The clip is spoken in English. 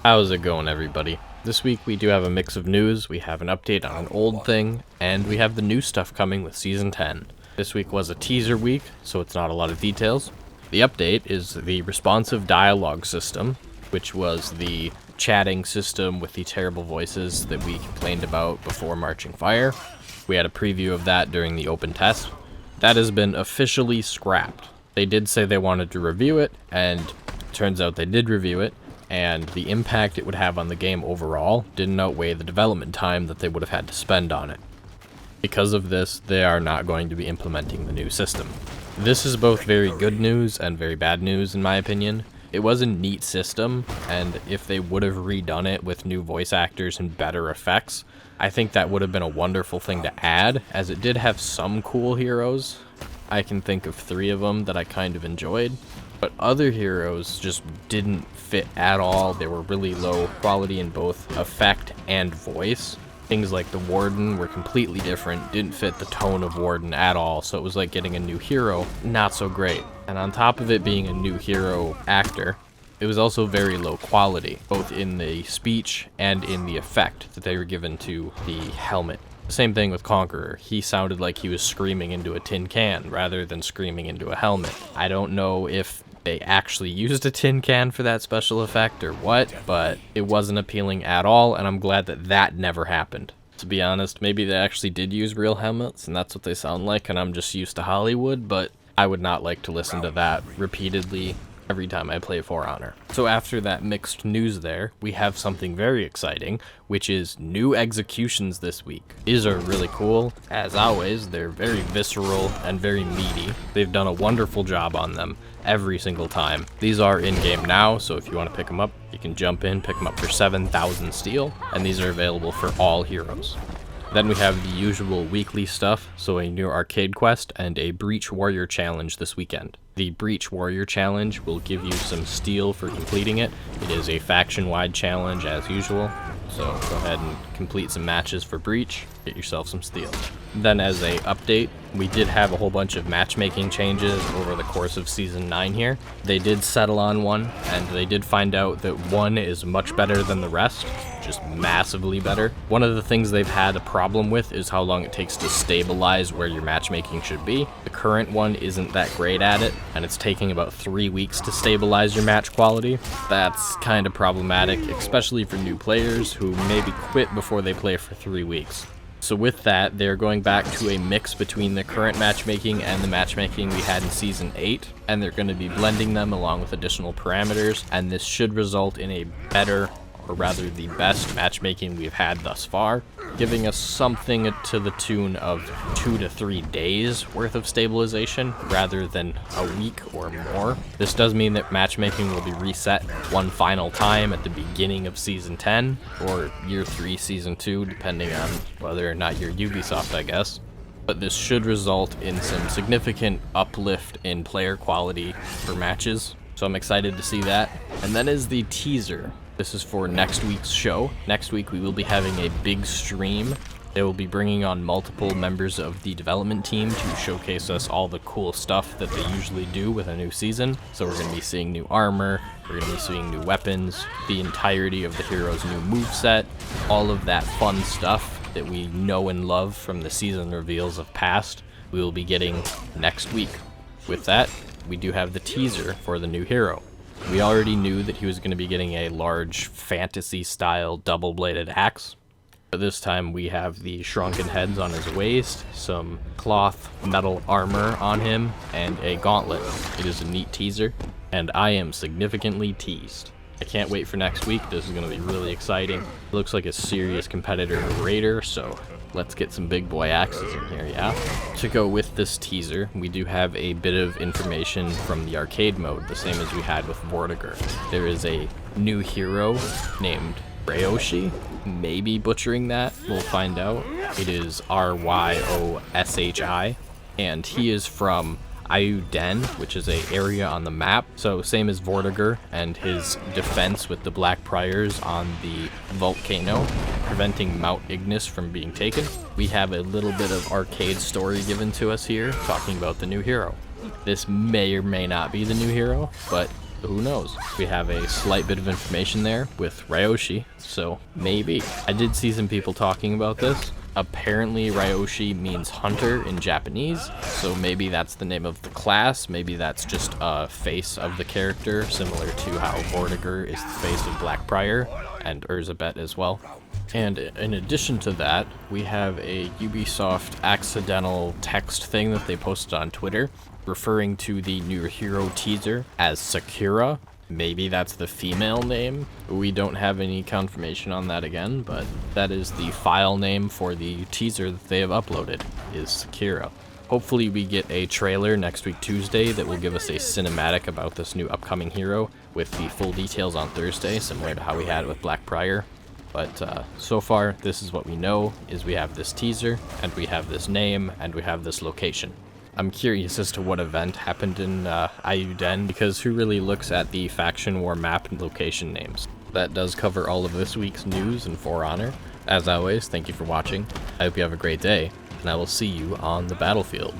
How's it going, everybody? This week we do have a mix of news, we have an update on an old thing, and we have the new stuff coming with Season 10. This week was a teaser week, so it's not a lot of details. The update is the responsive dialogue system, which was the chatting system with the terrible voices that we complained about before Marching Fire. We had a preview of that during the open test. That has been officially scrapped. They did say they wanted to review it, and it turns out they did review it, and the impact it would have on the game overall didn't outweigh the development time that they would have had to spend on it. Because of this, they are not going to be implementing the new system. This is both very good news and very bad news in my opinion. It was a neat system, and if they would have redone it with new voice actors and better effects, I think that would have been a wonderful thing to add, as it did have some cool heroes. I can think of 3 of them that I kind of enjoyed, but other heroes just didn't fit at all. They were really low quality in both effect and voice. Things like the Warden were completely different, didn't fit the tone of Warden at all, so it was like getting a new hero, not so great. And on top of it being a new hero actor, it was also very low quality, both in the speech and in the effect that they were given to the helmet. Same thing with Conqueror. He sounded like he was screaming into a tin can rather than screaming into a helmet. I don't know if they actually used a tin can for that special effect or what, but it wasn't appealing at all, and I'm glad that that never happened. To be honest, maybe they actually did use real helmets and that's what they sound like, and I'm just used to Hollywood, but I would not like to listen to that repeatedly every time I play For Honor. So after that mixed news there, we have something very exciting, which is new executions this week. These are really cool. As always, they're very visceral and very meaty. They've done a wonderful job on them every single time. These are in-game now, so if you want to pick them up, you can jump in, pick them up for 7,000 steel, and these are available for all heroes. Then we have the usual weekly stuff, so a new arcade quest and a Breach Warrior challenge this weekend. The Breach Warrior challenge will give you some steel for completing it. It is a faction-wide challenge as usual, so go ahead and complete some matches for Breach, get yourself some steel. Then as a update, we did have a whole bunch of matchmaking changes over the course of Season 9 here. They did settle on one, and they did find out that one is much better than the rest, just massively better. One of the things they've had a problem with is how long it takes to stabilize where your matchmaking should be. The current one isn't that great at it, and it's taking about 3 weeks to stabilize your match quality. That's kind of problematic, especially for new players who maybe quit before they play for 3 weeks. So with that, they're going back to a mix between the current matchmaking and the matchmaking we had in Season 8, and they're going to be blending them along with additional parameters, and this should result in a better, or rather the best matchmaking we've had thus far, giving us something to the tune of 2 to 3 days worth of stabilization rather than a week or more. This does mean that matchmaking will be reset one final time at the beginning of Season 10 or Year 3 Season 2, depending on whether or not you're Ubisoft, I guess. But this should result in some significant uplift in player quality for matches, so I'm excited to see that. And then is the teaser. This is for next week's show. Next week we will be having a big stream. They will be bringing on multiple members of the development team to showcase us all the cool stuff that they usually do with a new season. So we're going to be seeing new armor, we're going to be seeing new weapons, the entirety of the hero's new moveset, all of that fun stuff that we know and love from the season reveals of past, we will be getting next week. With that, we do have the teaser for the new hero. We already knew that he was going to be getting a large fantasy-style double-bladed axe, but this time we have the shrunken heads on his waist, some cloth metal armor on him, and a gauntlet. It is a neat teaser, and I am significantly teased. I can't wait for next week. This is going to be really exciting. It looks like a serious competitor Raider, so let's get some big boy axes in here, yeah? To go with this teaser, we do have a bit of information from the arcade mode, the same as we had with VORTIGER'S. There is a new hero named Ryoshi, maybe butchering that, we'll find out. It is Ryoshi, and he is from Ayuden, which is an area on the map, so same as VORTIGER and his defense with the Black Priors on the volcano, preventing Mount Ignis from being taken. We have a little bit of arcade story given to us here, talking about the new hero. This may or may not be the new hero, but Who knows? We have a slight bit of information there with Ryoshi, so maybe. I did see some people talking about this. Apparently Ryoshi means hunter in Japanese, so maybe that's the name of the class, maybe that's just a face of the character, similar to how Vortiger is the face of Blackbriar, and Urzabet as well. And in addition to that, we have a Ubisoft accidental text thing that they posted on Twitter, referring to the new hero teaser as Sakura. Maybe that's the female name. We don't have any confirmation on that again, but that is the file name for the teaser that they have uploaded, is Sakura. Hopefully we get a trailer next week Tuesday that will give us a cinematic about this new upcoming hero with the full details on Thursday, similar to how we had with Blackbriar. But so far, this is what we know, is we have this teaser, and we have this name, and we have this location. I'm curious as to what event happened in Ayuden, because who really looks at the faction war map and location names? That does cover all of this week's news and For Honor. As always, thank you for watching. I hope you have a great day, and I will see you on the battlefield.